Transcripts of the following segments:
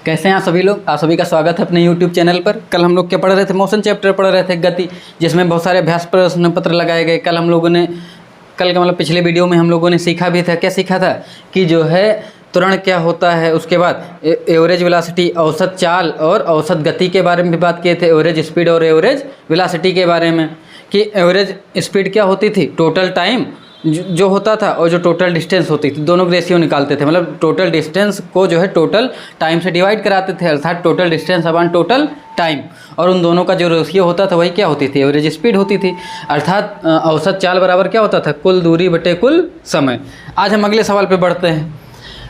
कैसे हैं आप सभी लोग। आप सभी का स्वागत है अपने YouTube चैनल पर। कल हम लोग क्या पढ़ रहे थे, मोशन चैप्टर पढ़ रहे थे, गति, जिसमें बहुत सारे अभ्यास प्रश्न पत्र लगाए गए। कल हम लोगों ने पिछले वीडियो में हम लोगों ने सीखा भी था। क्या सीखा था कि जो है त्वरण क्या होता है, उसके बाद एवरेज वेलोसिटी, औसत चाल और औसत गति के बारे में भी बात किए थे। एवरेज स्पीड और एवरेज वेलोसिटी के बारे में कि एवरेज स्पीड क्या होती थी, टोटल टाइम जो होता था और जो टोटल डिस्टेंस होती थी, दोनों का रेशियो निकालते थे। मतलब टोटल डिस्टेंस को जो है टोटल टाइम से डिवाइड कराते थे, अर्थात total distance upon total time, और उन दोनों का जो रेशियो होता था वही क्या होती थी, एवरेज स्पीड होती थी। अर्थात औसत चाल बराबर क्या होता था, कुल दूरी बटे कुल समय। आज हम अगले सवाल पे बढ़ते हैं।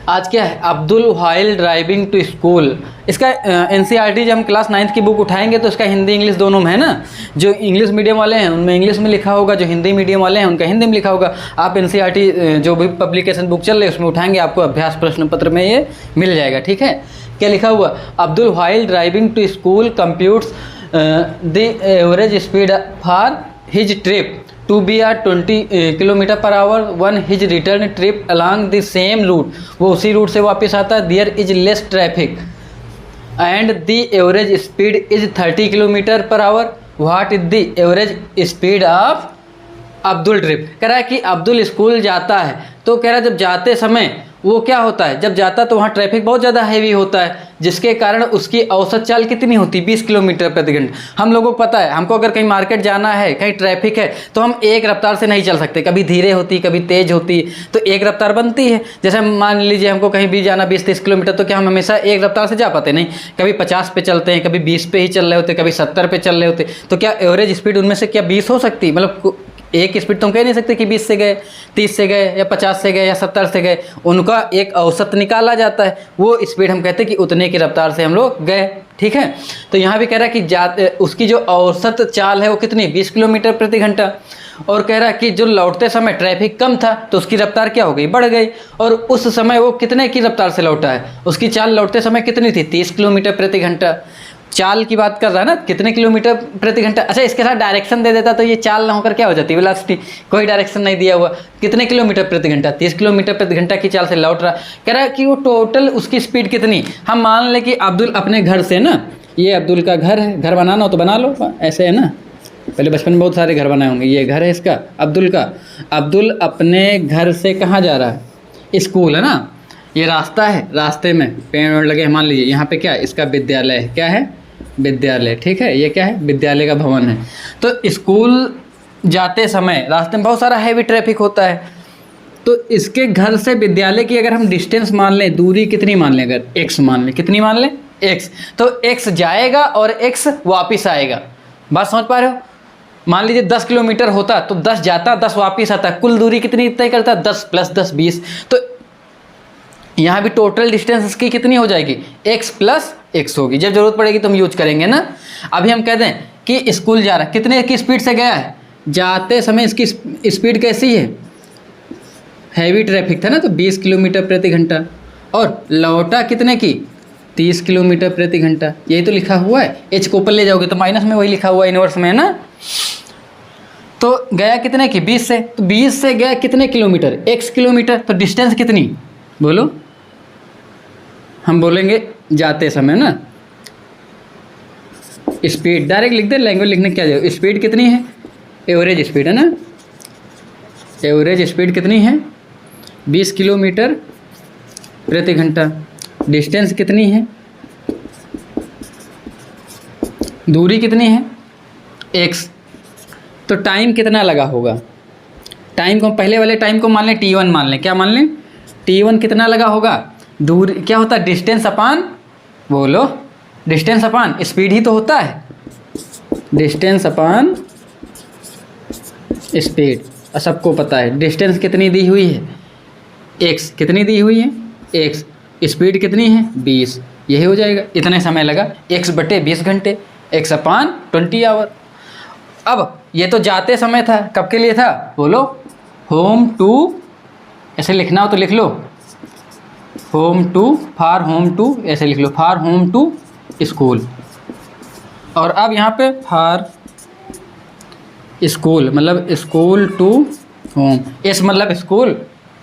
आज क्या है, Abdul while driving to school. इसका NCERT जब हम क्लास 9th की बुक उठाएंगे तो इसका हिंदी इंग्लिश दोनों में है ना। जो इंग्लिश मीडियम वाले हैं उनमें इंग्लिश में लिखा होगा, जो हिंदी मीडियम वाले हैं उनका हिंदी में लिखा होगा। आप NCERT जो भी पब्लिकेशन बुक चल रही है उसमें उठाएंगे, आपको अभ्यास प्रश्न पत्र में ये मिल जाएगा। ठीक है, क्या लिखा हुआ, Abdul while driving to school computes the average speed for his trip to be at 20 km/h on his return trip along the same route. वो उसी रूट से वापस आता है। There is less traffic and the average speed is 30 km/h। What is the average speed of Abdul trip. कह रहा है कि अब्दुल स्कूल जाता है, तो कह रहा है जब जाते समय वो क्या होता है, जब जाता तो वहाँ ट्रैफिक बहुत ज़्यादा हैवी होता है, जिसके कारण उसकी औसत चाल कितनी होती, 20 किलोमीटर प्रति घंटा। हम लोगों को पता है, हमको अगर कहीं मार्केट जाना है, कहीं ट्रैफिक है, तो हम एक रफ्तार से नहीं चल सकते, कभी धीरे होती कभी तेज़ होती, तो एक रफ्तार बनती है। जैसे मान लीजिए हमको कहीं भी जाना 20-30 किलोमीटर, तो क्या हम हमेशा एक रफ्तार से जा पाते नहीं, कभी 50 पे चलते हैं, कभी 20 पे ही चल रहे होते, कभी 70 पे चल रहे होते। तो क्या एवरेज स्पीड उनमें से क्या 20 हो सकती, मतलब एक स्पीड तो हम कह नहीं सकते कि 20 से गए, 30 से गए या 50 से गए या 70 से गए। उनका एक औसत निकाला जाता है, वो स्पीड हम कहते हैं कि उतने की रफ्तार से हम लोग गए। ठीक है, तो यहाँ भी कह रहा है कि उसकी जो औसत चाल है वो कितनी, 20 किलोमीटर प्रति घंटा। और कह रहा है कि जो लौटते समय ट्रैफिक कम था तो उसकी रफ्तार क्या हो गई, बढ़ गई। और उस समय वो कितने की रफ्तार से लौटा है, उसकी चाल लौटते समय कितनी थी, 30 किलोमीटर प्रति घंटा। चाल की बात कर रहा है ना, कितने किलोमीटर प्रति घंटा। अच्छा, इसके साथ डायरेक्शन दे देता तो ये चाल ना होकर क्या हो जाती, वेलोसिटी। कोई डायरेक्शन नहीं दिया हुआ, कितने किलोमीटर प्रति घंटा, 30 किलोमीटर प्रति घंटा की चाल से लौट रहा। कह रहा है कि वो टोटल उसकी स्पीड कितनी। हम मान लें कि अब्दुल अपने घर से ना, ये अब्दुल का घर है, घर बनाना हो तो बना लो, ऐसे है ना, पहले बचपन में बहुत सारे घर बनाए होंगे। ये घर है इसका, अब्दुल का। अब्दुल अपने घर से कहाँ जा रहा है, स्कूल है ना, ये रास्ता है, रास्ते में पेड़ लगे, मान लीजिए यहाँ पे क्या है, इसका विद्यालय है, क्या है, विद्यालय। ठीक है, ये क्या है, विद्यालय का भवन है। तो स्कूल जाते समय रास्ते में बहुत सारा हैवी ट्रैफिक होता है, तो इसके घर से विद्यालय की अगर हम डिस्टेंस मान लें, दूरी कितनी मान लें, अगर x मान लें, कितनी मान लें, x, तो x जाएगा और x वापस आएगा। बात समझ पा रहे हो। मान लीजिए 10 किलोमीटर होता तो 10 जाता 10 वापस आता, कुल दूरी कितनी तय करता, 10 + 10 20। तो यहाँ भी टोटल डिस्टेंस इसकी कितनी हो जाएगी, x + x होगी। जब जरूरत पड़ेगी तो हम यूज करेंगे ना। अभी हम कह दें कि स्कूल जा रहा है, कितने की स्पीड से गया है, जाते समय इसकी स्पीड कैसी है, हैवी ट्रैफिक था ना, तो 20 किलोमीटर प्रति घंटा, और लौटा कितने की, 30 किलोमीटर प्रति घंटा। यही तो लिखा हुआ है। h को ऊपर ले जाओगे तो माइनस में वही लिखा हुआ है, इनवर्स में है ना। तो गया कितने की, 20 से, तो 20 से गया कितने किलोमीटर, x किलोमीटर। तो डिस्टेंस कितनी, बोलो, हम बोलेंगे जाते समय ना, स्पीड डायरेक्ट लिख दे, लैंग्वेज लिखने क्या जाए, स्पीड कितनी है, एवरेज स्पीड है ना, एवरेज स्पीड कितनी है, 20 किलोमीटर प्रति घंटा। डिस्टेंस कितनी है, दूरी कितनी है, x। तो टाइम कितना लगा होगा, टाइम को पहले वाले टाइम को मान लें t1 मान लें, क्या मान लें, t1 कितना लगा होगा, दूरी क्या होता है, डिस्टेंस अपान, बोलो, डिस्टेंस अपान स्पीड ही तो होता है, डिस्टेंस अपान स्पीड। और सबको पता है डिस्टेंस कितनी दी हुई है, x कितनी दी हुई है, x, स्पीड कितनी है, 20। यही हो जाएगा, इतने समय लगा, x बटे 20 घंटे, x अपान 20 आवर। अब ये तो जाते समय था, कब के लिए था, बोलो, होम टू, ऐसे लिखना हो तो लिख लो, home to, for home to, ऐसे लिख लो, फॉर होम टू स्कूल। और अब यहाँ पे फॉर स्कूल, मतलब स्कूल टू होम, एस मतलब स्कूल,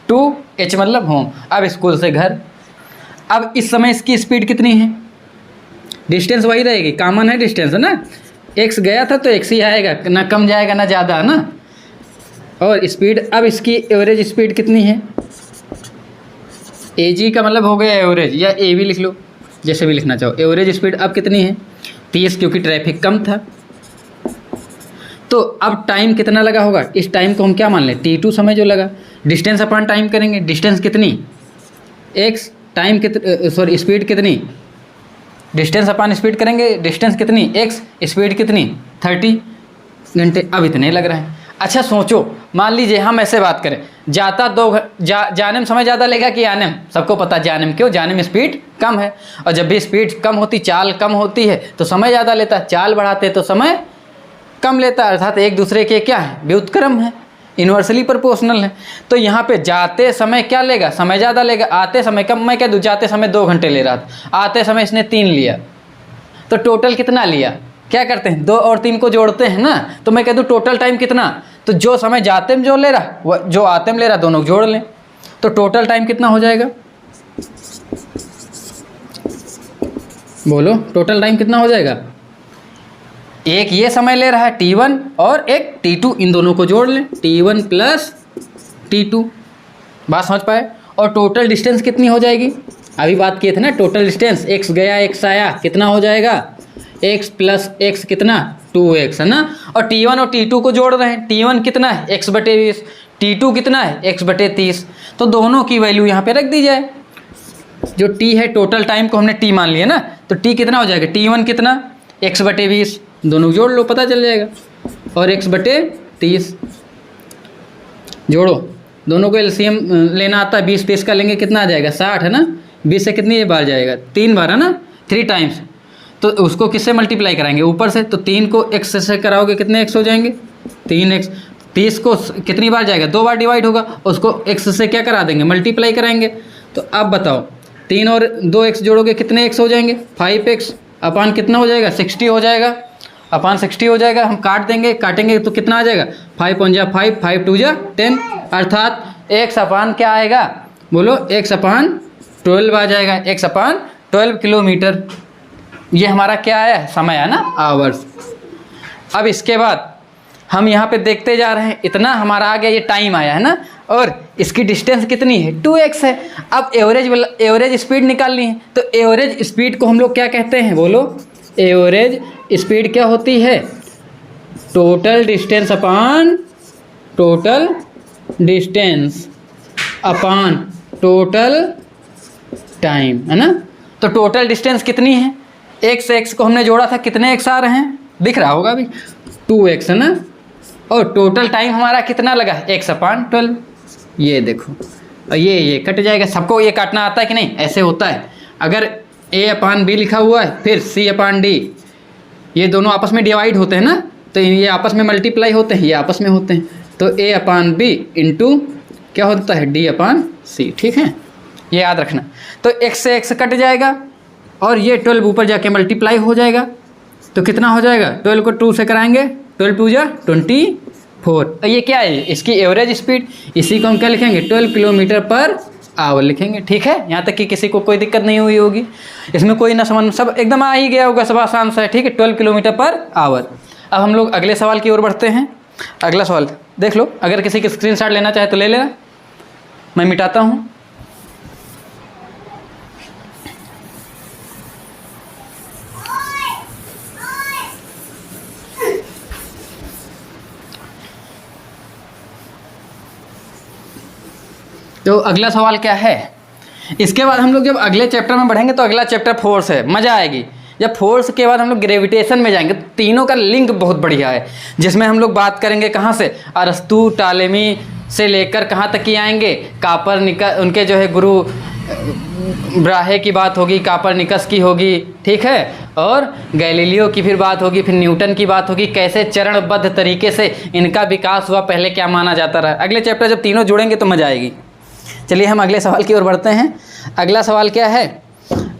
टू, एच मतलब होम। अब स्कूल से घर। अब इस समय इसकी स्पीड कितनी है, डिस्टेंस वही रहेगी, कॉमन है डिस्टेंस, है ना। एक्स गया था तो एक्स ही आएगा, ना कम जाएगा ना ज़्यादा, है ना। और स्पीड, अब इसकी एवरेज स्पीड कितनी है, ए जी का मतलब हो गया एवरेज, या ए भी लिख लो, जैसे भी लिखना चाहो। एवरेज स्पीड अब कितनी है 30, क्योंकि ट्रैफिक कम था। तो अब टाइम कितना लगा होगा, इस टाइम को हम क्या मान लें, T2 समय जो लगा। डिस्टेंस अपॉन टाइम करेंगे, डिस्टेंस कितनी x, टाइम सॉरी स्पीड कितनी, डिस्टेंस अपॉन स्पीड करेंगे, डिस्टेंस कितनी x, स्पीड कितनी 30 घंटे। अब इतने लग रहे हैं। अच्छा सोचो, मान लीजिए हम ऐसे बात करें, जाता जाने में समय ज़्यादा लेगा कि आने में, सबको पता जाने में, क्यों, जाने में स्पीड कम है, और जब भी स्पीड कम होती, चाल कम होती है तो समय ज़्यादा लेता है, चाल बढ़ाते तो समय कम लेता है, अर्थात एक दूसरे के क्या है, व्युत्क्रम है, इन्वर्सली प्रोपोर्शनल है। तो यहाँ पे जाते समय क्या लेगा, समय ज़्यादा लेगा, आते समय कम। मैं कह दूँ जाते समय 2 घंटे ले रहा था, आते समय इसने 3 लिया, तो टोटल कितना लिया। क्या करते हैं, 2 और 3 को जोड़ते हैं ना, तो मैं कह दूँ टोटल टाइम कितना, तो जो समय जाते में जो ले रहा वो जो आते में ले रहा, दोनों जोड़ लें, तो टोटल टाइम कितना हो जाएगा, बोलो टोटल टाइम कितना हो जाएगा। एक ये समय ले रहा है T1 और एक T2, इन दोनों को जोड़ लें, T1 प्लस T2, बात समझ पाए। और टोटल डिस्टेंस कितनी हो जाएगी, अभी बात किए थे ना, टोटल डिस्टेंस x गया x आया, कितना हो जाएगा, x प्लस x कितना 2x, है ना। और T1 और T2 को जोड़ रहे हैं, T1 कितना है x/20, T2 कितना है x/30, तो दोनों की वैल्यू यहाँ पे रख दी जाए। जो T है टोटल टाइम को हमने T मान लिया ना, तो T कितना हो जाएगा, T1 कितना x/20, दोनों जोड़ लो पता चल जाएगा, और x/30 जोड़ो, दोनों को एलसीएम लेना आता है, 20 पे इसका लेंगे कितना आ जाएगा 60, है ना। 20 से कितनी बार जाएगा, 3 बार, है ना, 3 टाइम्स। तो उसको किससे मल्टीप्लाई कराएंगे, ऊपर से, तो 3 को x से कराओगे कितने x हो जाएंगे 3x। 30 को कितनी बार जाएगा, 2 बार डिवाइड होगा, उसको x से क्या करा देंगे, मल्टीप्लाई कराएंगे। तो अब बताओ 3 और 2x जोड़ोगे कितने x हो जाएंगे, 5x, अपान कितना हो जाएगा 60 हो जाएगा, अपान 60 हो जाएगा। हम काट देंगे, काटेंगे तो कितना आ जाएगा, 5 × 5, 5 × 2 10, अर्थात x अपान क्या आएगा, बोलो x अपान 12 आ जाएगा, x अपान 12 किलोमीटर। ये हमारा क्या है, समय है ना, आवर्स। अब इसके बाद हम यहाँ पे देखते जा रहे हैं, इतना हमारा आ गया, ये टाइम आया है ना, और इसकी डिस्टेंस कितनी है 2x है। अब एवरेज स्पीड निकालनी है, तो एवरेज स्पीड को हम लोग क्या कहते हैं, बोलो एवरेज स्पीड क्या होती है, टोटल डिस्टेंस अपान टोटल डिस्टेंस अपान टोटल टाइम, है ना। तो टोटल डिस्टेंस कितनी है, x से x को हमने जोड़ा था, कितने x आ रहे हैं, दिख रहा होगा अभी 2x, है ना। और टोटल टाइम हमारा कितना लगा, x अपान 12, ये देखो, और ये कट जाएगा। सबको ये काटना आता है कि नहीं, ऐसे होता है। अगर a अपान b लिखा हुआ है, फिर c अपान d, ये दोनों आपस में डिवाइड होते हैं ना, तो ये आपस में मल्टीप्लाई होते हैं, ये आपस में होते हैं, तो a अपान b इंटू क्या होता है d अपान c, ठीक है, ये याद रखना। तो x से x कट जाएगा, और ये 12 ऊपर जाके मल्टीप्लाई हो जाएगा, तो कितना हो जाएगा, 12 को 2 से कराएंगे, 12 2 जा 24। तो ये क्या है, इसकी एवरेज स्पीड, इसी को हम क्या लिखेंगे 12 किलोमीटर पर आवर लिखेंगे, ठीक है। यहाँ तक कि किसी को कोई दिक्कत नहीं हुई होगी, इसमें कोई ना समझ, सब एकदम आ ही गया होगा, सब आसान सा है, ठीक है, 12 किलोमीटर पर आवर। अब हम लोग अगले सवाल की ओर बढ़ते हैं। अगला सवाल देख लो, अगर किसी की स्क्रीनशॉट लेना चाहे तो ले लेना, मैं मिटाता हूँ। तो अगला सवाल क्या है, इसके बाद हम लोग जब अगले चैप्टर में बढ़ेंगे तो अगला चैप्टर फोर्स है, मज़ा आएगी। जब फोर्स के बाद हम लोग ग्रेविटेशन में जाएंगे, तो तीनों का लिंक बहुत बढ़िया है, जिसमें हम लोग बात करेंगे कहाँ से, अरस्तु टालेमी से लेकर कहाँ तक की आएंगे, कापरनिकस, उनके जो है गुरु ब्राहे की बात होगी, कापरनिकस की होगी, ठीक है, और गैलीलियो की फिर बात होगी, फिर न्यूटन की बात होगी, कैसे चरणबद्ध तरीके से इनका विकास हुआ, पहले क्या माना जाता रहा। अगले चैप्टर जब तीनों जुड़ेंगे तो मज़ा आएगी। चलिए हम अगले सवाल की ओर बढ़ते हैं। अगला सवाल क्या है,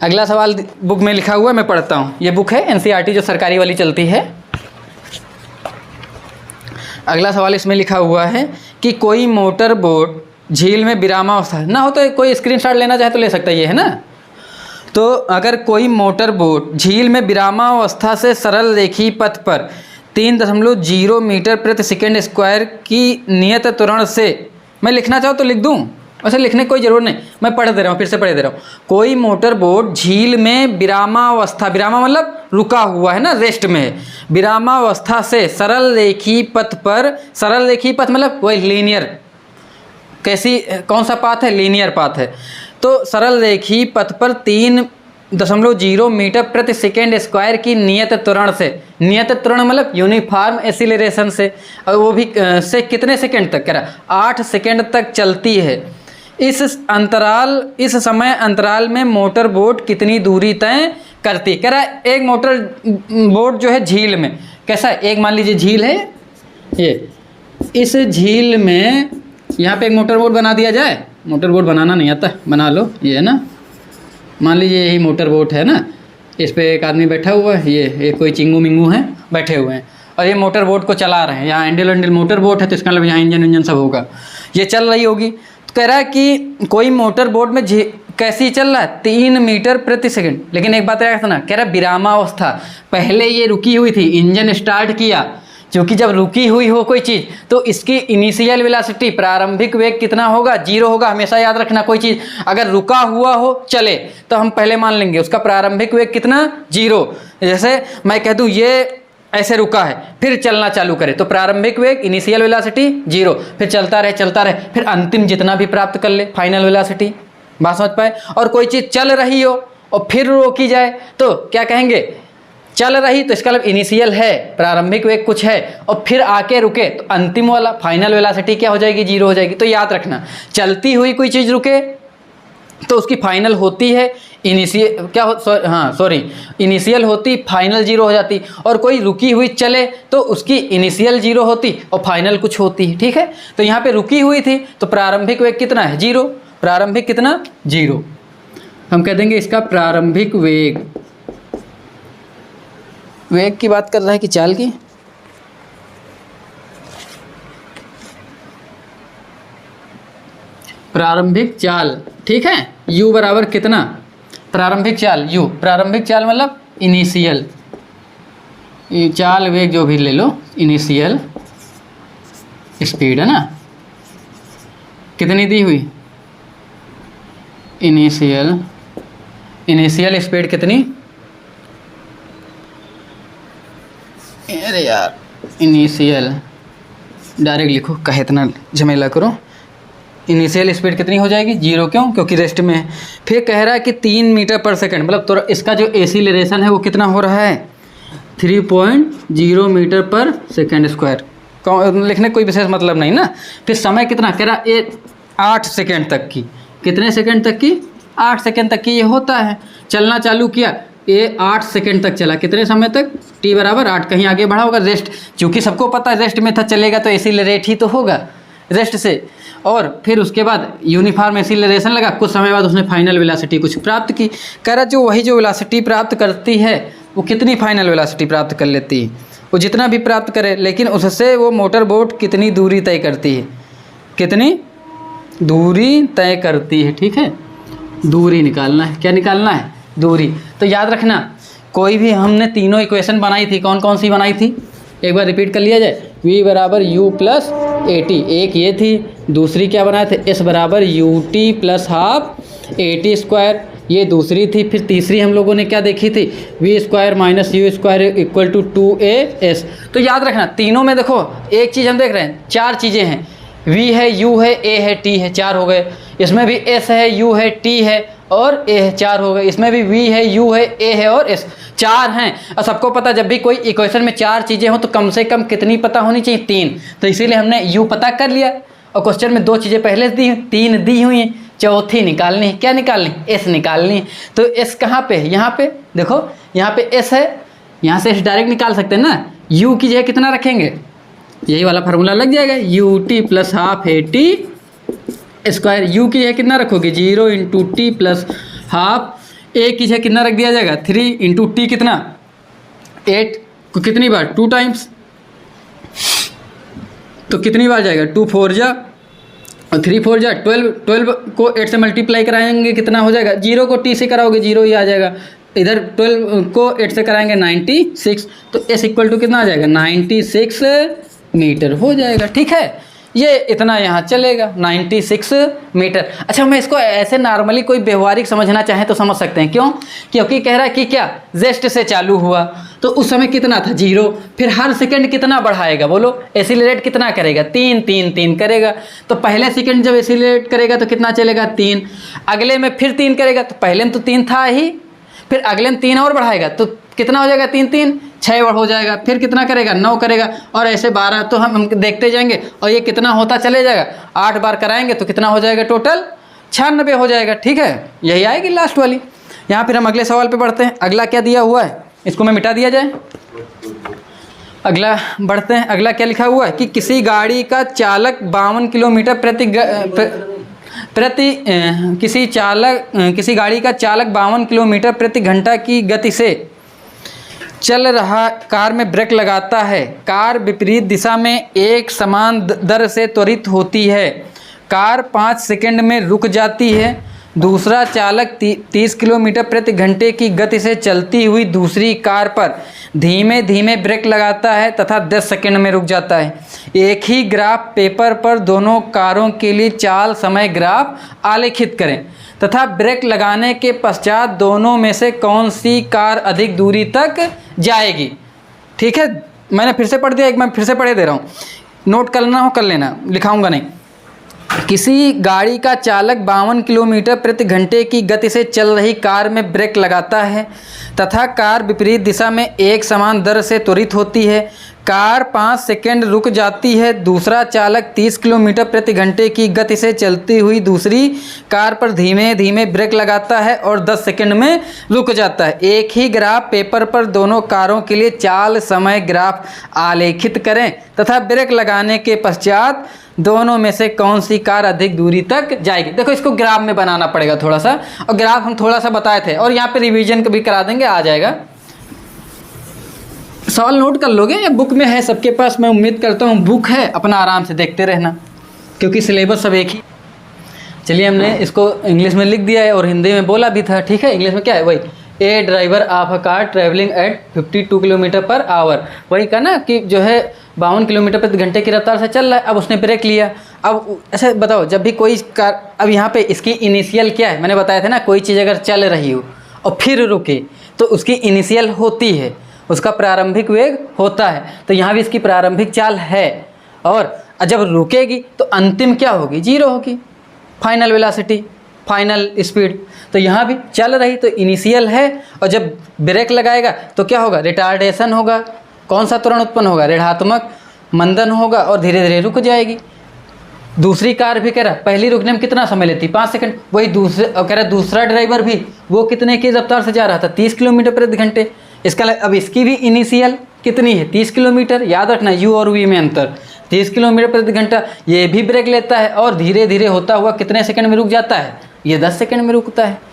अगला सवाल बुक में लिखा हुआ है, मैं पढ़ता हूँ। ये बुक है एनसीईआरटी जो सरकारी वाली चलती है। अगला सवाल इसमें लिखा हुआ है कि कोई मोटर बोट झील में विरामावस्था ना हो, तो कोई स्क्रीनशॉट लेना चाहे तो ले सकता है, ये है ना। तो अगर कोई मोटर बोट झील में विरामावस्था से सरल रेखीय पथ पर 3.0 मीटर प्रति सेकंड स्क्वायर की नियत त्वरण से, मैं लिखना चाहूँ तो लिख दूँ, वैसे लिखने की कोई ज़रूरत नहीं, मैं पढ़ दे रहा हूँ, फिर से पढ़ दे रहा हूँ। कोई मोटर बोट झील में विरामावस्था, विरामा मतलब रुका हुआ है ना, रेस्ट में है, विरामावस्था से सरल रेखीय पथ पर, सरल रेखीय पथ मतलब वही लीनियर, कैसी कौन सा पाथ है, लीनियर पाथ है। तो सरल रेखीय पथ पर 3.0 मीटर प्रति सेकेंड स्क्वायर की नियत त्वरण से, नियत त्वरण मतलब यूनिफॉर्म एक्सीलरेशन से, और वो भी से कितने सेकंड तक, कह रहा 8 सेकंड तक चलती है। इस समय अंतराल में मोटर बोट कितनी दूरी तय करती, कह रहा एक मोटर बोट जो है झील में, कैसा है, एक मान लीजिए झील है ये, इस झील में यहाँ पे एक मोटर बोट बना दिया जाए, मोटर बोट बनाना नहीं आता, बना लो, ये है ना, मान लीजिए यही मोटर बोट है ना, इस पे एक आदमी बैठा हुआ है, ये कोई चिंगू मिंगू हैं बैठे हुए हैं, और ये मोटर बोट को चला रहे हैं, यहाँ हैंडल मोटर बोट है तो इसका मतलब यहाँ इंजन सब होगा, ये चल रही होगी। तो कह रहा है कि कोई मोटर बोट में कैसी चल रहा है, 3 मीटर प्रति सेकंड, लेकिन एक बात याद रखना, कह रहा विरामावस्था, पहले ये रुकी हुई थी, इंजन स्टार्ट किया, क्योंकि जब रुकी हुई हो कोई चीज़ तो इसकी इनिशियल वेलोसिटी, प्रारंभिक वेग कितना होगा, 0 होगा, हमेशा याद रखना। कोई चीज़ अगर रुका हुआ हो चले तो हम पहले मान लेंगे उसका प्रारंभिक वेग कितना, 0। जैसे मैं कह दूँ ये ऐसे रुका है, फिर चलना चालू करे तो प्रारंभिक वेग, इनिशियल वेलोसिटी 0, फिर चलता रहे, फिर अंतिम जितना भी प्राप्त कर ले, फाइनल वेलोसिटी। बात समझ पाए। और कोई चीज़ चल रही हो और फिर रोकी जाए तो क्या कहेंगे, चल रही तो इसका मतलब इनिशियल है, प्रारंभिक वेग कुछ है, और फिर आके रुके तो अंतिम वाला फाइनल वेलोसिटी क्या हो जाएगी, 0 हो जाएगी। तो याद रखना, चलती हुई कोई चीज़ रुके तो उसकी फाइनल होती है इनिशियल, क्या हो, इनिशियल होती, फाइनल 0 हो जाती, और कोई रुकी हुई चले तो उसकी इनिशियल 0 होती और फाइनल कुछ होती है। ठीक है, तो यहाँ पे रुकी हुई थी तो प्रारंभिक वेग कितना है, 0, प्रारंभिक कितना, 0। हम कह देंगे इसका प्रारंभिक वेग, वेग की बात कर रहा है कि चाल की, प्रारंभिक चाल। ठीक है, u बराबर कितना, प्रारंभिक चाल u, प्रारंभिक चाल मतलब इनिशियल, चाल वेग जो भी ले लो, इनिशियल स्पीड है ना, कितनी दी हुई, इनिशियल स्पीड कितनी, अरे यार इनिशियल डायरेक्ट लिखो, कहे इतना झमेला करो, इनिशियल स्पीड कितनी हो जाएगी, 0, क्यों, क्योंकि रेस्ट में है। फिर कह रहा है कि 3 मीटर पर सेकंड, मतलब तो इसका जो एक्सीलरेशन है वो कितना हो रहा है, 3.0 मीटर पर सेकंड स्क्वायर। लिखने कोई विशेष मतलब नहीं ना। फिर समय कितना, कह रहा है 8 सेकंड तक की, कितने सेकंड तक की, 8 सेकंड तक की ये होता है। चलना चालू किया, ये 8 सेकंड तक चला, कितने समय तक, t बराबर 8, कहीं आगे बढ़ा होगा, रेस्ट, क्योंकि सबको पता है रेस्ट में था, चलेगा तो एक्सीलरेट ही तो होगा रेस्ट से। और फिर उसके बाद यूनिफॉर्म एक्सीलरेशन लगा, कुछ समय बाद उसने फाइनल वेलोसिटी कुछ प्राप्त की। कह रहा जो वही जो वेलोसिटी प्राप्त करती है वो कितनी फाइनल वेलोसिटी प्राप्त कर लेती है, वो जितना भी प्राप्त करे, लेकिन उससे वो मोटर बोट कितनी दूरी तय करती है, कितनी दूरी तय करती है। ठीक है, दूरी निकालना है, क्या निकालना है, दूरी। तो याद रखना, कोई भी हमने तीनों इक्वेशन बनाई थी, कौन कौन सी बनाई थी, एक बार रिपीट कर लिया जाए। v बराबर u प्लस AT, एक ये थी, दूसरी क्या बनाए थे, s बराबर ut plus half AT square, ये दूसरी थी। फिर तीसरी हम लोगों ने क्या देखी थी, v square minus u square equal to 2as। तो याद रखना तीनों में देखो एक चीज़ हम देख रहे हैं, 4 चीज़ें हैं, v है, u है, a है, t है, 4 हो गए। इसमें भी s है, u है, t है और a है, 4 हो गए। इसमें भी v है, u है, a है और s, 4 हैं। और सबको पता जब भी कोई इक्वेशन में 4 चीज़ें हो तो कम से कम कितनी पता होनी चाहिए, 3। तो इसीलिए हमने u पता कर लिया और क्वेश्चन में 2 चीज़ें पहले दी, 3 दी हुई हैं, चौथी निकालनी है। क्या निकालनी, s निकालनी है। तो s कहाँ पे है, यहाँ पे देखो, यहाँ पे s है, यहाँ से s डायरेक्ट निकाल सकते हैं ना। u की जगह कितना रखेंगे, यही वाला फार्मूला लग जाएगा, ut plus half AT square. u की जगह कितना रखोगे, 0 into T plus half, a की जगह कितना रख दिया जाएगा, 3 इंटू टी कितना, 8 को कितनी बार, 2 टाइम्स, तो कितनी बार जाएगा, 2 4 जा और 3 4 जा 12, 12 को 8 से मल्टीप्लाई कराएंगे कितना हो जाएगा, 0 को t से कराओगे 0 ही आ जाएगा, इधर 12 को 8 से कराएंगे 96, तो s इक्वल टू कितना आ जाएगा 96 मीटर हो जाएगा। ठीक है, ये इतना यहाँ चलेगा 96 मीटर। अच्छा, मैं इसको ऐसे नॉर्मली कोई व्यवहारिक समझना चाहें तो समझ सकते हैं, क्यों? क्योंकि कह रहा है कि क्या जेस्ट से चालू हुआ तो उस समय कितना था 0, फिर हर सेकंड कितना बढ़ाएगा बोलो, एसिलरेट कितना करेगा 3 3 3 करेगा, तो पहले सेकंड जब एसिलरेट करेगा तो कितना चलेगा 3, अगले में फिर 3 करेगा, तो पहले में तो 3 था ही, फिर अगले में 3 और बढ़ाएगा तो कितना हो जाएगा 3 3 6 हो जाएगा, फिर कितना करेगा 9 करेगा, और ऐसे 12, तो हम देखते जाएंगे और ये कितना होता चले जाएगा, 8 बार कराएंगे तो कितना हो जाएगा टोटल 96 हो जाएगा। ठीक है, यही आएगी लास्ट वाली। यहाँ फिर हम अगले सवाल पे बढ़ते हैं। अगला क्या दिया हुआ है, इसको मैं मिटा दिया जाए, अगला बढ़ते हैं। अगला क्या लिखा हुआ है कि किसी गाड़ी का चालक 52 किलोमीटर किसी गाड़ी का चालक 52 किलोमीटर प्रति घंटा की गति से चल रहा कार में ब्रेक लगाता है। कार विपरीत दिशा में एक समान दर से त्वरित होती है। कार 5 सेकंड में रुक जाती है। दूसरा चालक 30 किलोमीटर प्रति घंटे की गति से चलती हुई दूसरी कार पर धीमे धीमे ब्रेक लगाता है तथा 10 सेकंड में रुक जाता है। एक ही ग्राफ पेपर पर दोनों कारों के लिए चाल समय ग्राफ आलेखित करें तथा ब्रेक लगाने के पश्चात दोनों में से कौन सी कार अधिक दूरी तक जाएगी। ठीक है, मैंने फिर से पढ़ दिया, एक मैं फिर से पढ़े दे रहा हूँ, नोट करना हो कर लेना, लिखाऊंगा नहीं। किसी गाड़ी का चालक 52 किलोमीटर प्रति घंटे की गति से चल रही कार में ब्रेक लगाता है तथा कार विपरीत दिशा में एक समान दर से त्वरित होती है। कार 5 सेकंड रुक जाती है। दूसरा चालक 30 किलोमीटर प्रति घंटे की गति से चलती हुई दूसरी कार पर धीमे धीमे ब्रेक लगाता है और 10 सेकंड में रुक जाता है। एक ही ग्राफ पेपर पर दोनों कारों के लिए चाल समय ग्राफ आलेखित करें तथा ब्रेक लगाने के पश्चात दोनों में से कौन सी कार अधिक दूरी तक जाएगी। देखो, इसको ग्राफ में बनाना पड़ेगा थोड़ा सा, और ग्राफ हम थोड़ा सा बताए थे और यहाँ पे रिवीजन भी करा देंगे, आ जाएगा। सवाल नोट कर लोगे या बुक में है सबके पास? मैं उम्मीद करता हूँ बुक है, अपना आराम से देखते रहना क्योंकि सिलेबस सब एक ही। चलिए, हमने इसको इंग्लिश में लिख दिया है और हिंदी में बोला भी था। ठीक है, इंग्लिश में क्या है वही, a driver of a car travelling at 52 kilometre per hour. वही का ना कि जो है 52 किलोमीटर प्रति घंटे की रफ्तार से चल रहा है। अब उसने ब्रेक लिया। अब ऐसे बताओ, जब भी कोई कार, अब यहाँ पे इसकी इनिशियल क्या है, मैंने बताया था ना, कोई चीज़ अगर चल रही हो और फिर रुके तो उसकी इनिशियल होती है, उसका प्रारंभिक वेग होता है। तो यहाँ भी इसकी प्रारंभिक चाल है, और जब रुकेगी तो अंतिम क्या होगी, 0 होगी, फाइनल वेलोसिटी, फाइनल स्पीड। तो यहाँ भी चल रही तो इनिशियल है, और जब ब्रेक लगाएगा तो क्या होगा, रिटार्डेशन होगा। कौन सा त्वरण उत्पन्न होगा, ऋणात्मक मंदन होगा और धीरे धीरे रुक जाएगी। दूसरी कार भी कह रहा पहली रुकने में कितना समय लेती, 5 सेकंड। वही दूसरे कह रहा दूसरा ड्राइवर भी वो कितने की रफ्तार से जा रहा था, 30 किलोमीटर प्रति घंटे। इसका अब इसकी भी इनिशियल कितनी है, 30 किलोमीटर। याद रखना यू और वी में अंतर, 30 किलोमीटर प्रति घंटा। ये भी ब्रेक लेता है और धीरे धीरे होता हुआ कितने सेकंड में रुक जाता है, ये 10 सेकंड में रुकता है।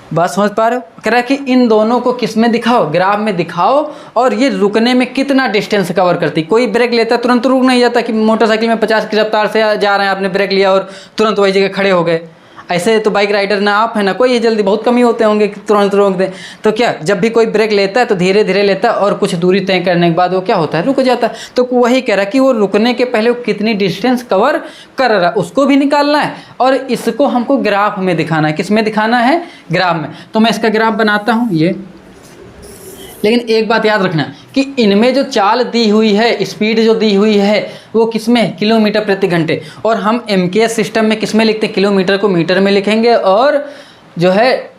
बात समझ पा रहे हो? कह रहा है कि इन दोनों को किस में दिखाओ, ग्राफ में दिखाओ, और ये रुकने में कितना डिस्टेंस कवर करती। कोई ब्रेक लेता है तुरंत रुक नहीं जाता कि मोटरसाइकिल में 50 की रफ्तार से जा रहे हैं, आपने ब्रेक लिया और तुरंत वही जगह खड़े हो गए। ऐसे तो बाइक राइडर ना आप है ना कोई, ये जल्दी बहुत कम ही होते होंगे कि तुरंत रोक दें। तो क्या, जब भी कोई ब्रेक लेता है तो धीरे धीरे लेता है और कुछ दूरी तय करने के बाद वो क्या होता है, रुक जाता है। तो वही कह रहा है कि वो रुकने के पहले वो कितनी डिस्टेंस कवर कर रहा है उसको भी निकालना है, और इसको हमको ग्राफ में दिखाना है। किस में दिखाना है, ग्राफ में। तो मैं इसका ग्राफ बनाता हूँ ये। लेकिन एक बात याद रखना कि इनमें जो चाल दी हुई है, स्पीड जो दी हुई है, वो किस में, किलोमीटर प्रति घंटे। और हम MKS सिस्टम में किस में लिखते हैं, किलोमीटर को मीटर में लिखेंगे, और जो है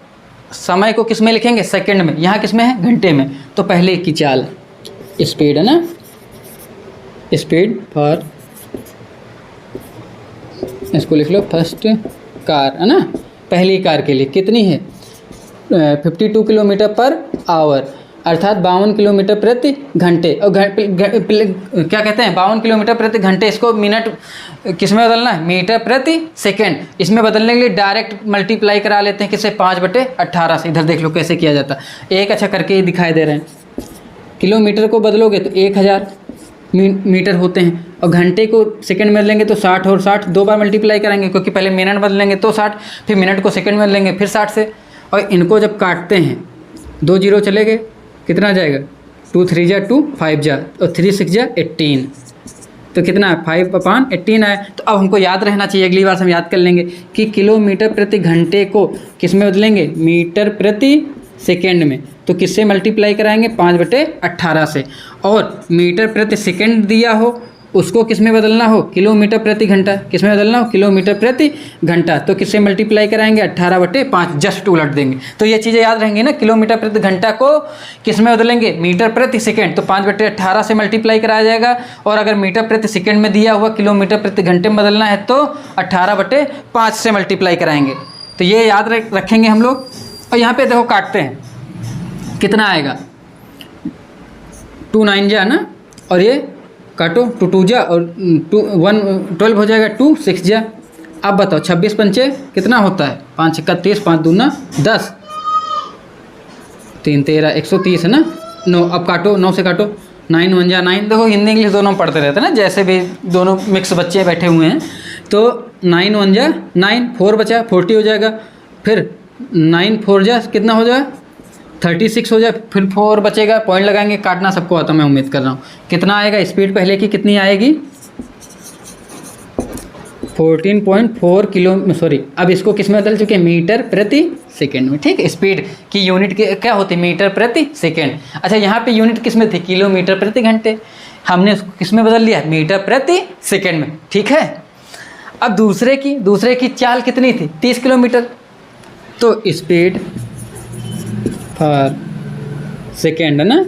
समय को किस में लिखेंगे, सेकंड में। यहाँ किस में है, घंटे में। तो पहले की चाल स्पीड है ना, स्पीड फॉर, इसको लिख लो फर्स्ट कार है ना, पहली कार के लिए कितनी है, 52 किलोमीटर पर आवर, अर्थात 52 किलोमीटर प्रति घंटे। और क्या कहते हैं, 52 किलोमीटर प्रति घंटे, इसको मिनट किस में बदलना है, मीटर प्रति सेकेंड। इसमें बदलने के लिए डायरेक्ट मल्टीप्लाई करा लेते हैं किससे, 5/18 से। इधर देख लो कैसे किया जाता है, एक अच्छा करके ही दिखाई दे रहे हैं। किलोमीटर को बदलोगे तो 1000, मीटर होते हैं, और घंटे को सेकंड में लेंगे तो 60 और 60 दो बार मल्टीप्लाई करेंगे, क्योंकि पहले मिनट बदलेंगे तो 60, फिर मिनट को सेकंड में लेंगे फिर 60 से। और इनको जब काटते हैं 2 जीरो चले गए, कितना आ जाएगा 2 3 जा 2 5 जा और 3 6 जा 18, तो कितना है 5/18 आया। तो अब हमको याद रहना चाहिए, अगली बार से हम याद कर लेंगे कि किलोमीटर प्रति घंटे को किस में बदलेंगे, मीटर प्रति सेकेंड में। तो किससे मल्टीप्लाई कराएंगे 5/18 से। और मीटर प्रति सेकेंड दिया हो उसको किस में बदलना हो, किलोमीटर प्रति घंटा, किस में बदलना हो, किलोमीटर प्रति घंटा। तो किससे मल्टीप्लाई कराएंगे 18/5, जस्ट उलट देंगे। तो ये चीज़ें याद रहेंगी ना, किलोमीटर प्रति घंटा को किस में बदलेंगे, मीटर प्रति सेकेंड, तो 5/18 से मल्टीप्लाई कराया जाएगा। और अगर मीटर प्रति सेकेंड में दिया हुआ किलोमीटर प्रति घंटे में बदलना है तो 18/5 से मल्टीप्लाई कराएंगे। तो ये याद रखेंगे हम लोग। और यहाँ पे देखो काटते हैं, कितना आएगा 2 9 जा ना, और ये काटो 2 2 जा और 2 1 12 हो जाएगा, 2 6 जा। अब बताओ 26 पंचे कितना होता है, 5 6 30, 5 2 10, 3 13 130 है ना। 9 अब काटो, 9 से काटो, 9 1 जा 9। देखो हिंदी इंग्लिश दोनों पढ़ते रहते हैं ना, जैसे भी दोनों मिक्स बच्चे बैठे हुए हैं। तो 9 1 जा 9, 4 बचा 40 हो जाएगा, फिर 9 4 जा कितना हो जाएगा 36 हो जाए, फिर 4 बचेगा, पॉइंट लगाएंगे। काटना सबको आता, मैं उम्मीद कर रहा हूँ। कितना आएगा स्पीड पहले की कितनी आएगी 14.4 किलो, सॉरी अब इसको किस में बदल चुके हैं, मीटर प्रति सेकेंड में। ठीक है, स्पीड की यूनिट क्या होती है, मीटर प्रति सेकेंड। अच्छा यहाँ पे यूनिट किस में थी, किलोमीटर प्रति घंटे, हमने उसको किस में बदल लिया, मीटर प्रति सेकेंड में। ठीक है, अब दूसरे की चाल कितनी थी 30 किलोमीटर, तो स्पीड पर सेकेंड है ना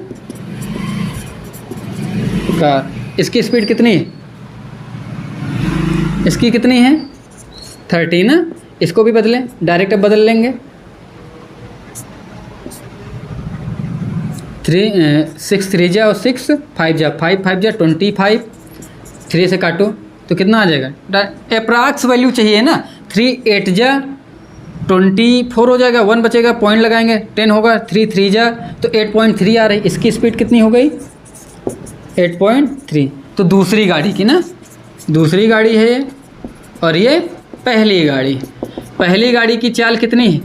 कार, इसकी स्पीड कितनी है, इसकी कितनी है 30 ना। इसको भी बदलें, डायरेक्ट अब बदल लेंगे, 6 3 जा और 6 5 जा, 5 5 जा 25, 3 से काटो तो कितना आ जाएगा, अप्रॉक्स वैल्यू चाहिए ना, 3 8 जा 24 हो जाएगा, 1 बचेगा, पॉइंट लगाएंगे, 10 होगा, 3 3 जा तो 8.3 आ रही। इसकी स्पीड कितनी हो गई 8.3। तो दूसरी गाड़ी की ना, दूसरी गाड़ी है ये, और ये पहली गाड़ी की चाल कितनी है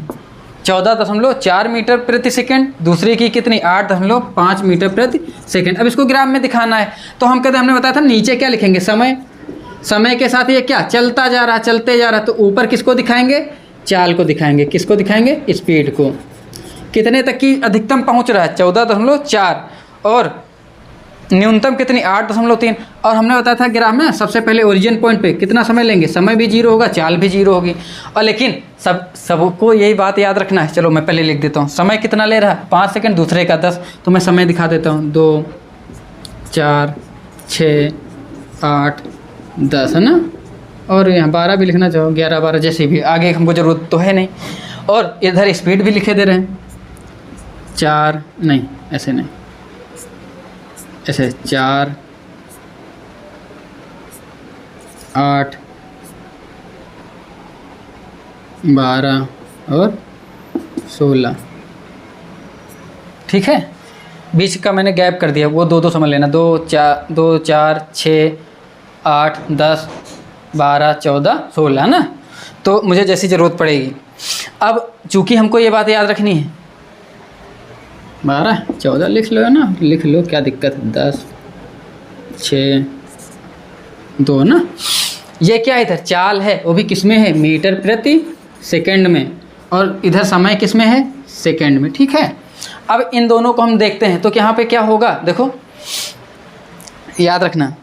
14.4 मीटर प्रति सेकेंड, दूसरी की कितनी 8.5 मीटर प्रति सेकेंड। अब इसको ग्राफ में दिखाना है, तो हम कहते हैं, हमने बताया था नीचे क्या लिखेंगे, समय के साथ ये क्या चलते जा रहा, तो ऊपर किसको दिखाएंगे, चाल को दिखाएंगे, किसको दिखाएंगे, स्पीड को। कितने तक की अधिकतम पहुंच रहा है 14.4, और न्यूनतम कितनी 8.3। और हमने बताया था ग्राफ में सबसे पहले ओरिजिन पॉइंट पे कितना समय लेंगे, समय भी 0 होगा, चाल भी 0 होगी। और लेकिन सबको यही बात याद रखना है। चलो मैं पहले लिख देता हूँ, समय कितना ले रहा है 5 सेकंड, दूसरे का 10, तो मैं समय दिखा देता हूँ 2 4 6 8 10 है ना, और यहाँ 12 भी लिखना चाहो, 11 12 जैसे भी, आगे हमको ज़रूरत तो है नहीं। और इधर स्पीड भी लिखे दे रहे हैं, 4 नहीं ऐसे नहीं, ऐसे 4 8 12 और 16। ठीक है, बीच का मैंने गैप कर दिया, वो 2 समझ लेना, 2 4 6 8 10 12 14 16 ना। तो मुझे जैसी ज़रूरत पड़ेगी। अब चूँकि हमको ये बात याद रखनी है, 12 14 लिख लो ना, लिख लो, क्या दिक्कत है, 10 6 2 ना। ये क्या इधर चाल है, वो भी किस में है, मीटर प्रति सेकंड में, और इधर समय किस में है, सेकंड में। ठीक है, अब इन दोनों को हम देखते हैं, तो यहाँ पे क्या होगा, देखो याद रखना,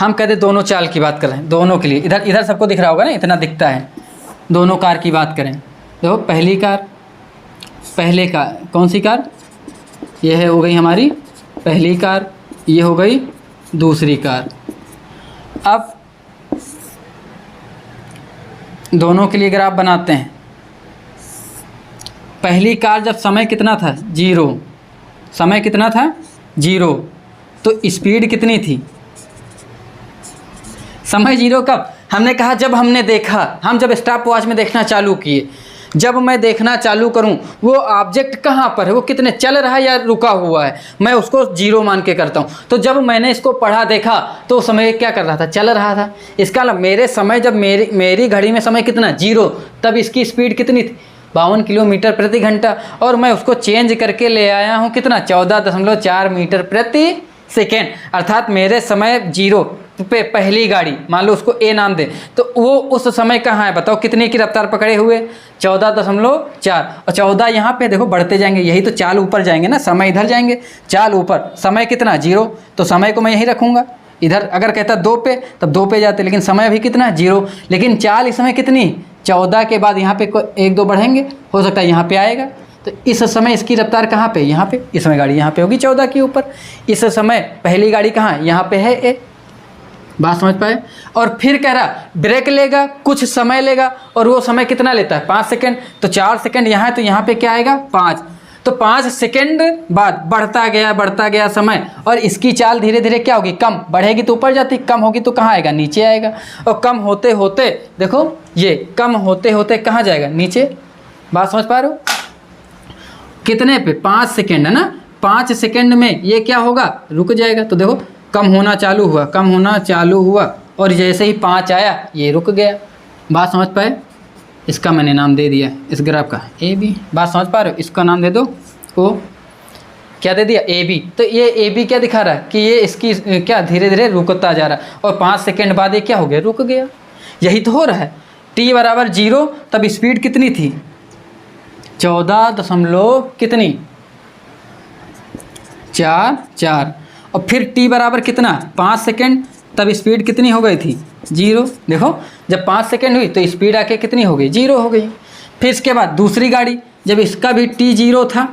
हम कहते दोनों चाल की बात करें, दोनों के लिए, इधर सबको दिख रहा होगा ना, इतना दिखता है। दोनों कार की बात करें, देखो पहले कार कौन सी कार, ये है हो गई हमारी पहली कार, ये हो गई दूसरी कार। अब दोनों के लिए ग्राफ बनाते हैं। पहली कार जब समय कितना था 0, समय कितना था 0, तो स्पीड कितनी थी, समय 0 कब, हमने कहा जब हमने देखा, हम जब स्टॉप वॉच में देखना चालू किए, जब मैं देखना चालू करूं वो ऑब्जेक्ट कहाँ पर है, वो कितने चल रहा है या रुका हुआ है, मैं उसको 0 मान के करता हूं। तो जब मैंने इसको पढ़ा देखा तो उस समय क्या कर रहा था, चल रहा था। इसका मतलब मेरे समय जब मेरी घड़ी में समय कितना 0, तब इसकी स्पीड कितनी थी 52 किलोमीटर प्रति घंटा, और मैं उसको चेंज करके ले आया हूँ कितना 14.4 मीटर प्रति सेकेंड। अर्थात मेरे समय 0 पे पहली गाड़ी, मान लो उसको ए नाम दे, तो वो उस समय कहाँ है बताओ, कितने की रफ्तार पकड़े हुए 14.4, और 14 यहाँ पे देखो बढ़ते जाएंगे, यही तो चाल ऊपर जाएंगे ना, समय इधर जाएंगे, चाल ऊपर, समय कितना 0, तो समय को मैं यहीं रखूँगा। इधर अगर कहता 2 पे तब 2 पे जाते, लेकिन समय अभी कितना 0, लेकिन चाल इस समय कितनी 14 के बाद यहाँ पे 1-2 बढ़ेंगे, हो सकता है यहाँ पे आएगा, तो इस समय इसकी रफ्तार कहाँ पे, यहाँ पे, इस समय गाड़ी यहाँ पे होगी 14 के ऊपर। इस समय पहली गाड़ी कहाँ, यहाँ पे है ए, बात समझ पाए। और फिर कह रहा ब्रेक लेगा, कुछ समय लेगा, और वो समय कितना लेता है 5 सेकेंड, तो 4 सेकेंड यहाँ है, तो यहाँ पे क्या आएगा 5, तो 5 सेकेंड बाद बढ़ता गया समय, और इसकी चाल धीरे धीरे क्या होगी, कम, बढ़ेगी तो ऊपर जाती, कम होगी तो कहाँ आएगा, नीचे आएगा, और कम होते होते देखो ये कम होते होते कहाँ जाएगा, नीचे। बात समझ पा रहे हो, कितने पे 5 सेकेंड है ना, 5 सेकेंड में ये क्या होगा, रुक जाएगा। तो देखो कम होना चालू हुआ, और जैसे ही 5 आया ये रुक गया। बात समझ पाए, इसका मैंने नाम दे दिया इस ग्राफ का ए बी। बात समझ पा रहे हो, इसका नाम दे दो ओ, क्या दे दिया ए बी। तो ये ए बी क्या दिखा रहा है कि ये इसकी क्या धीरे धीरे रुकता जा रहा है, और 5 सेकेंड बाद ये क्या हो गया, रुक गया। यही तो हो रहा है, t बराबर 0 तब स्पीड कितनी थी 14 कितनी 4, और फिर t बराबर कितना 5 सेकेंड, तब स्पीड कितनी हो गई थी 0। देखो जब 5 सेकेंड हुई तो स्पीड आके कितनी हो गई 0 हो गई। फिर इसके बाद दूसरी गाड़ी, जब इसका भी t 0 था,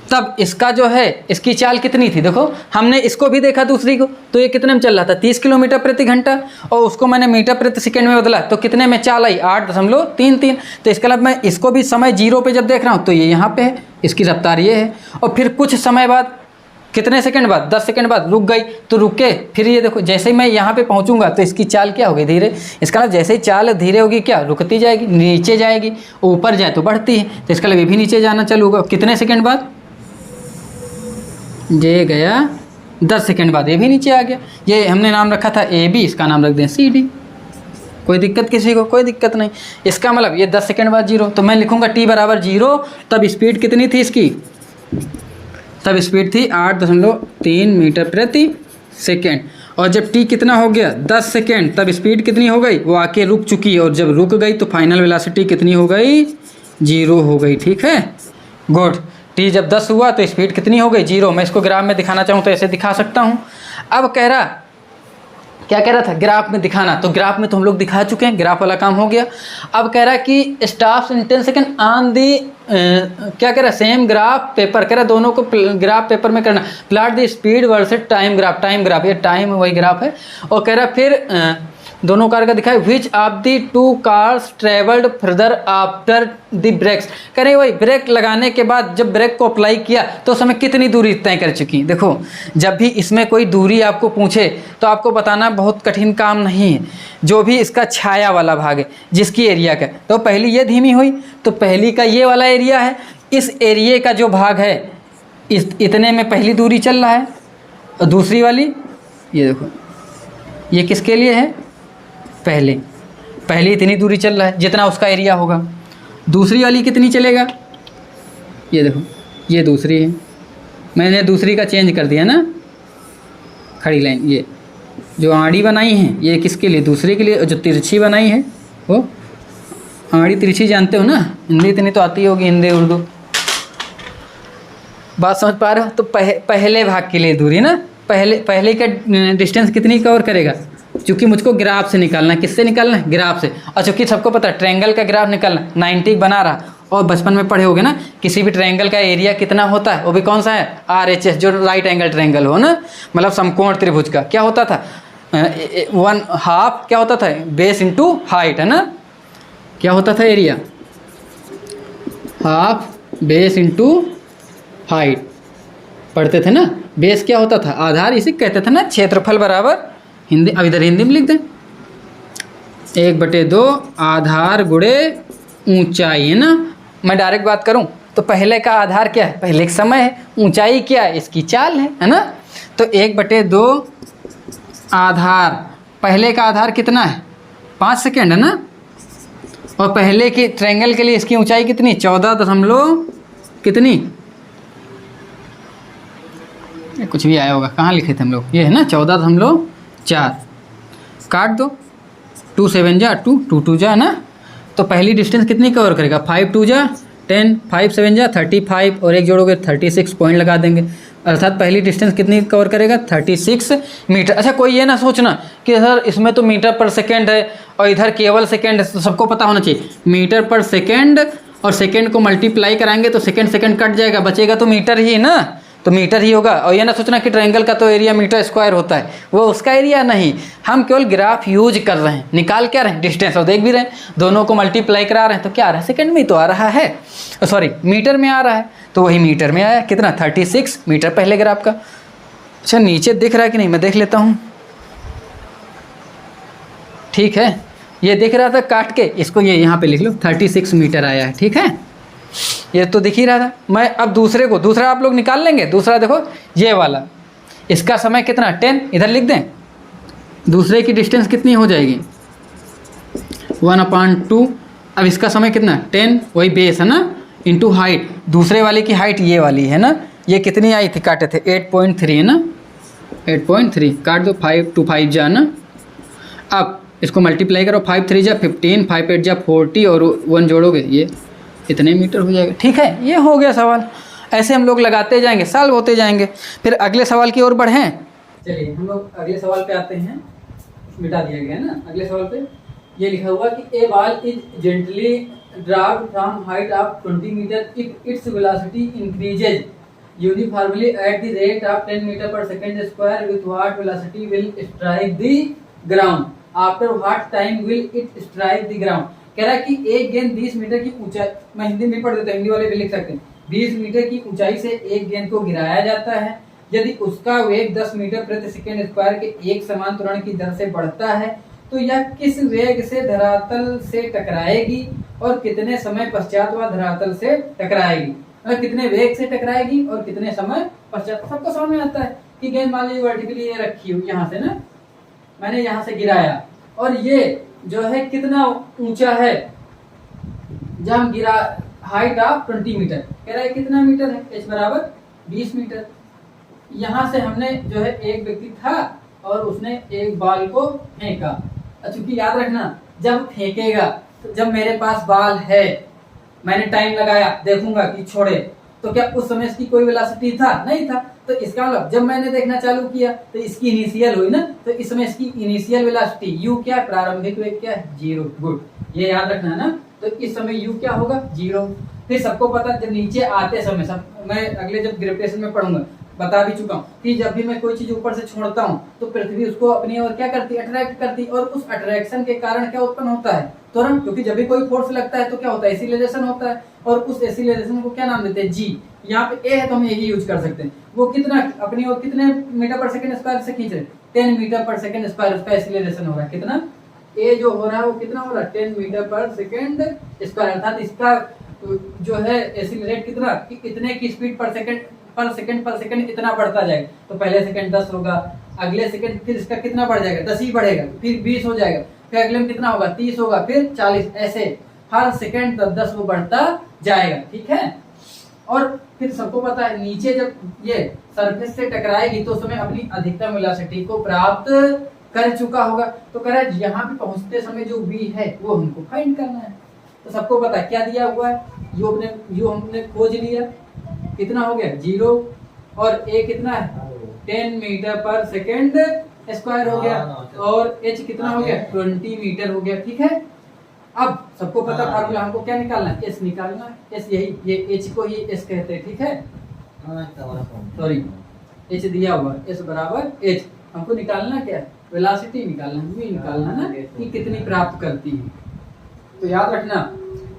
तब इसका जो है इसकी चाल कितनी थी, देखो हमने इसको भी देखा दूसरी को, तो ये कितने में चल रहा था 30 किलोमीटर प्रति घंटा, और उसको मैंने मीटर प्रति सेकेंड में बदला तो कितने में चाल आई 8.33। तो इसका मतलब मैं इसको भी समय 0 पे जब देख रहा हूँ तो ये यहाँ पे है, इसकी रफ्तार ये है। और फिर कुछ समय बाद, कितने सेकंड बाद 10 सेकंड बाद रुक गई, तो रुक के फिर ये देखो जैसे ही मैं यहाँ पे पहुँचूंगा तो इसकी चाल क्या होगी धीरे। इसका मतलब जैसे ही चाल धीरे होगी क्या रुकती जाएगी, नीचे जाएगी, ऊपर जाए तो बढ़ती है, तो इसका मतलब ये भी नीचे जाना चालू होगा। कितने सेकंड बाद, ये गया 10 सेकंड बाद ये भी नीचे आ गया। ये हमने नाम रखा था ए बी, इसका नाम रख दें सी डी। कोई दिक्कत किसी को, कोई दिक्कत नहीं। इसका मतलब ये 10 सेकंड बाद 0, तो मैं लिखूंगा t बराबर 0, तब स्पीड कितनी थी इसकी, तब स्पीड थी 8.3 मीटर प्रति सेकेंड। और जब t कितना हो गया 10 सेकेंड, तब स्पीड कितनी हो गई, वो आके रुक चुकी है, और जब रुक गई तो फाइनल वेलोसिटी कितनी हो गई 0 हो गई। ठीक है, गुड। t जब 10 हुआ तो स्पीड कितनी हो गई 0। मैं इसको ग्राफ में दिखाना चाहूँ तो ऐसे दिखा सकता हूँ। अब कह रहा, क्या कह रहा था ग्राफ में दिखाना, तो ग्राफ में तो हम लोग दिखा चुके हैं, ग्राफ वाला काम हो गया। अब कह रहा कि staff in 10 second on the, क्या कह रहा सेम ग्राफ पेपर, कह रहा दोनों को ग्राफ पेपर में करना, plot the speed versus time graph, ये टाइम वही ग्राफ है। और कह रहा फिर दोनों कार का दिखाए, which of the 2 cars travelled further after the brakes. कह रहे वही ब्रेक लगाने के बाद जब ब्रेक को अप्लाई किया तो उस समय कितनी दूरी तय कर चुकी। देखो जब भी इसमें कोई दूरी आपको पूछे तो आपको बताना बहुत कठिन काम नहीं है, जो भी इसका छाया वाला भाग है जिसकी एरिया का, तो पहली ये धीमी हुई तो पहली का ये वाला एरिया है, इस एरिए का जो भाग है इतने में पहली दूरी चल रहा है, और दूसरी वाली ये देखो ये किसके लिए है, पहली इतनी दूरी चल रहा है जितना उसका एरिया होगा। दूसरी वाली कितनी चलेगा, ये देखो ये दूसरी है, मैंने दूसरी का चेंज कर दिया ना, खड़ी लाइन ये जो आड़ी बनाई है ये किसके लिए, दूसरे के लिए। जो तिरछी बनाई है वो आड़ी तिरछी जानते हो ना, हिंदी इतनी तो आती होगी, हिंदी उर्दू, बात समझ पा रहे हो। तो पहले भाग के लिए दूरी ना, पहले का डिस्टेंस कितनी कवर करेगा, क्योंकि मुझको ग्राफ से निकालना है। किससे निकालना है, ग्राफ से। और चूँकि सबको पता है ट्रायंगल का ग्राफ निकालना, 90 बना रहा, और बचपन में पढ़े होगे ना किसी भी ट्रायंगल का एरिया कितना होता है, वो भी कौन सा है RHS, जो राइट एंगल ट्रायंगल हो ना, मतलब समकोण त्रिभुज का क्या होता था 1/2 क्या होता था बेस इंटू हाइट, है ना, क्या होता था एरिया 1/2 बेस इंटू हाइट, पढ़ते थे ना। बेस क्या होता था, आधार, इसे कहते थे ना। क्षेत्रफल बराबर हिंदी, अब इधर हिंदी में लिख दें, 1/2 आधार गुणे ऊंचाई, है ना। मैं डायरेक्ट बात करूं तो पहले का आधार क्या है, पहले का समय है, ऊंचाई क्या है, इसकी चाल है ना। तो 1/2 आधार, पहले का आधार कितना है 5 सेकेंड, है ना। और पहले की ट्रायंगल के लिए इसकी ऊंचाई कितनी 14 दशमलव कितनी, कुछ भी आया होगा, कहाँ लिखे थे हम लोग, ये है ना 14.4, काट दो 2 7 जा 2 2 2 जा, है ना। तो पहली डिस्टेंस कितनी कवर करेगा 5 2 जा 10, 5 7 जा 35 और एक जोड़ोगे 36 पॉइंट लगा देंगे, अर्थात पहली डिस्टेंस कितनी कवर करेगा 36 मीटर। अच्छा कोई ये ना सोचना कि सर इसमें तो मीटर पर सेकेंड है और इधर केवल सेकेंड है, तो सबको पता होना चाहिए मीटर पर सेकेंड, और सेकेंड को मल्टीप्लाई कराएंगे तो सेकेंड सेकेंड कट जाएगा, बचेगा तो मीटर ही ना, तो मीटर ही होगा। और ये ना सोचना कि ट्रायंगल का तो एरिया मीटर स्क्वायर होता है, वो उसका एरिया नहीं, हम केवल ग्राफ यूज कर रहे हैं, निकाल क्या रहे हैं डिस्टेंस, और देख भी रहे हैं दोनों को मल्टीप्लाई करा रहे हैं तो क्या आ रहा है सेकंड में तो आ रहा है, सॉरी मीटर में आ रहा है, तो वही मीटर में आया कितना 36 मीटर पहले ग्राफ का। अच्छा नीचे दिख रहा है कि नहीं, मैं देख लेता हूँ, ठीक है ये दिख रहा था काट के, इसको ये यहाँ पे लिख लो 36 मीटर आया है, ठीक है ये तो दिख ही रहा था। मैं अब दूसरा आप लोग निकाल लेंगे, दूसरा देखो ये वाला, इसका समय कितना 10, इधर लिख दें, दूसरे की डिस्टेंस कितनी हो जाएगी 1/2, अब इसका समय कितना 10, वही बेस है ना, इंटू हाइट, दूसरे वाले की हाइट ये वाली है ना, ये कितनी आई थी काटे थे 8.3 है ना, 8.3 काट दो 5 2 5 जा ना। अब इसको मल्टीप्लाई करो 5 3 जा 15, 5 8 जा 40 और 1 जोड़ोगे ये इतने मीटर हो जाएगा, ठीक है ये हो गया सवाल। ऐसे हम लोग लगाते जाएंगे, सॉल्व होते जाएंगे। फिर अगले सवाल की ओर बढ़ें, चलिए हम लोग अगले सवाल पे आते हैं, मिटा दिया गया है ना। अगले सवाल पे ये लिखा हुआ कि a ball is gently dropped from height of 20 metre if its velocity increases uniformly at the rate of 10 metre per second square with what velocity will strike the ground, after what time will it strike the ground. कह रहा है कि एक गेंद 20 metre की ऊंचाई, मैं हिंदी में पढ़ देता हूं, हिंदी वाले भी लिख सकते हैं, 20 मीटर की ऊंचाई से एक गेंद को गिराया जाता है, यदि उसका वेग 10 मीटर प्रति सेकंड स्क्वायर के एक समान त्वरण की दर से बढ़ता है तो यह किस वेग से धरातल से टकराएगी और कितने समय पश्चात वह धरातल से टकराएगी, मतलब कितने वेग से टकराएगी और कितने समय पश्चात। सबको समझ में आता है कि गेंद मान लीजिए वर्टिकली ये रखी हुई यहाँ से ना, मैंने यहाँ से गिराया और ये जो है कितना ऊंचा है, जब हम गिरा हाइट ऑफ 20 मीटर, कह रहा है कितना मीटर है h बराबर 20 मीटर। यहाँ से हमने जो है एक व्यक्ति था और उसने एक बॉल को फेंका, चूंकि याद रखना जब फेंकेगा तो जब मेरे पास बॉल है, मैंने टाइम लगाया देखूंगा कि छोड़े, तो क्या उस समय इसकी कोई वेलोसिटी था, नहीं था, तो इसका मतलब जब मैंने देखना चालू किया तो इसकी इनिशियल हुई ना, तो इस समय इसकी इनिशियल वेलोसिटी u क्या, प्रारंभिक वेग क्या है 0, गुड ये याद रखना है ना। तो इस समय u क्या होगा 0। फिर सबको पता जब नीचे आते समय, सब मैं अगले जब ग्रेविटेशन में पढ़ूंगा बता भी चुका हूँ कि जब भी मैं कोई चीज ऊपर से छोड़ता हूँ तो पृथ्वी उसको अपनी ओर क्या करती है, अट्रैक्ट करती, और उस अट्रैक्शन के कारण क्या उत्पन्न होता है त्वरण, क्योंकि जब भी कोई फोर्स लगता है तो क्या होता है एक्सीलरेशन होता है, और उस एक्सीलरेशन को क्या नाम देते हैं g। यहाँ पे a है तो हम यही यूज कर सकते हैं, वो कितना अपनी ओर कितने मीटर पर सेकंड स्क्वायर से खींच रहे 10 मीटर पर सेकंड स्क्वायर, उसका एक्सीलरेशन हो रहा है कितना, a जो हो रहा है वो कितना हो रहा है 10 मीटर पर सेकंड स्क्वायर, अर्थात इसका जो है एक्सीलरेट कितना कि इतने की स्पीड पर सेकंड इतना बढ़ता जाएगा। तो पहले सेकंड 10 होगा, अगले सेकंड फिर इसका कितना बढ़ जाएगा 10 ही बढ़ेगा, फिर 20 हो जाएगा, फिर अगले में कितना होगा 30 होगा, फिर 40, ऐसे हर सेकंड 10 वो बढ़ता जाएगा, ठीक है। और फिर सबको पता है नीचे जब ये सरफेस से टकराएगी तो उसमें अपनी अधिकतम वेलोसिटी को प्राप्त कर चुका होगा। तो कह रहा है यहाँ पे पहुंचते समय जो v है वो हमको फाइंड करना है। तो सबको पता है क्या दिया हुआ है, यू हमने खोज लिया, कितना हो गया 0, और a कितना है 10 मीटर पर सेकंड स्क्वायर हो गया, और h कितना हो गया 20 मीटर हो गया, ठीक है। अब सबको पता फार्मूला हमको क्या निकालना है, s निकालना है, s यही ये h को ही s कहते हैं, ठीक है, सॉरी h दिया हुआ s बराबर h, हमको निकालना क्या है वेलोसिटी निकालना, v निकालना ना कि कितनी प्राप्त करती है। तो याद रखना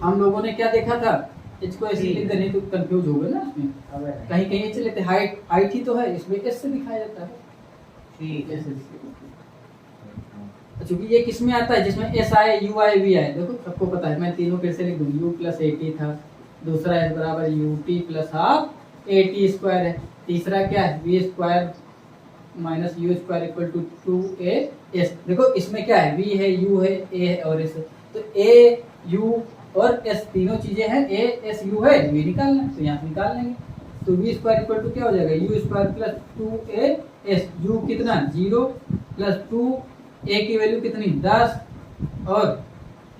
हम लोगों ने क्या देखा था, h को ऐसे लिख देने तो कंफ्यूज होगा ना, इसमें कहीं कहीं चले थे हाइट ही तो है, इसमें s से दिखाया जाता है, ठीक है। चूंकि ये किस में आता है, जिसमें एस आए, यू आए, वी आए। देखो सबको पता है, मैं तीनों फिर से लिख दूँ। यू प्लस ए टी था, दूसरा एस बराबर u t plus half a t square है, तीसरा क्या है v square minus u square equal to 2a s. देखो इसमें क्या है, वी है, यू है, ए है और एस है। तो ए यू और एस तीनों चीजें हैं, ए एस यू है, वी निकालना है तो यहाँ से निकाल लेंगे। तो वी स्क्वायर इक्वल टू क्या हो जाएगा, you square plus 2a S. You कितना 0 प्लस 2, ए की वैल्यू कितनी 10 और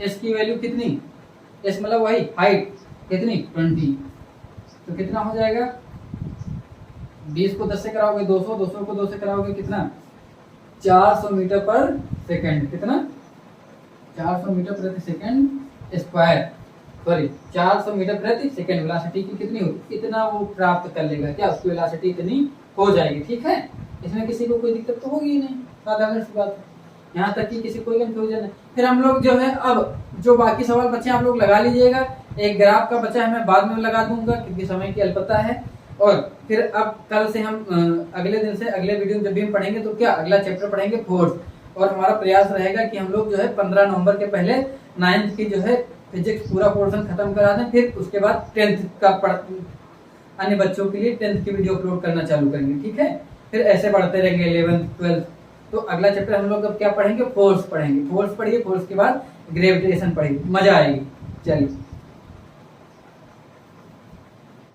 एस की वैल्यू कितनी, एस मतलब वही हाइट कितनी 20। तो कितना हो जाएगा, 20 को 10 से कराओगे 200, 200 को 2 से कराओगे कितना 400 मीटर पर सेकंड। कितना 400 मीटर प्रति सेकंड स्क्वायर, सॉरी 400 मीटर प्रति सेकंड वेलोसिटी की कितनी होगी, इतना वो प्राप्त कर लेगा। क्या उसकी वेलोसिटी इतनी हो जाएगी। ठीक है, इसमें किसी को कोई दिक्कत तो होगी ही नहीं, साधारण सी बात है। यहाँ तक कि किसी कोई कंफ्यूजन है। फिर हम लोग जो है, अब जो बाकी सवाल बच्चे आप लोग लगा लीजिएगा। एक ग्राफ का बच्चा है, मैं बाद में लगा दूंगा क्योंकि समय की अल्पता है। और फिर अब कल से हम अगले दिन से अगले वीडियो जब भी हम पढ़ेंगे तो क्या अगला चैप्टर पढ़ेंगे फोर्स। और हमारा प्रयास रहेगा कि हम लोग जो है 15 नवंबर के पहले 9th की जो है फिजिक्स पूरा पोर्शन खत्म करा दें। फिर उसके बाद 10th का अन्य बच्चों के लिए 10th की वीडियो अपलोड करना चालू करेंगे। ठीक है, फिर ऐसे बढ़ते रहेंगे 11th 12th। तो अगला चैप्टर हम लोग अब क्या पढ़ेंगे, फोर्स पढ़ेंगे। फोर्स पढ़िए, फोर्स के बाद ग्रेविटेशन पढ़िए, मजा आएगी। चलिए।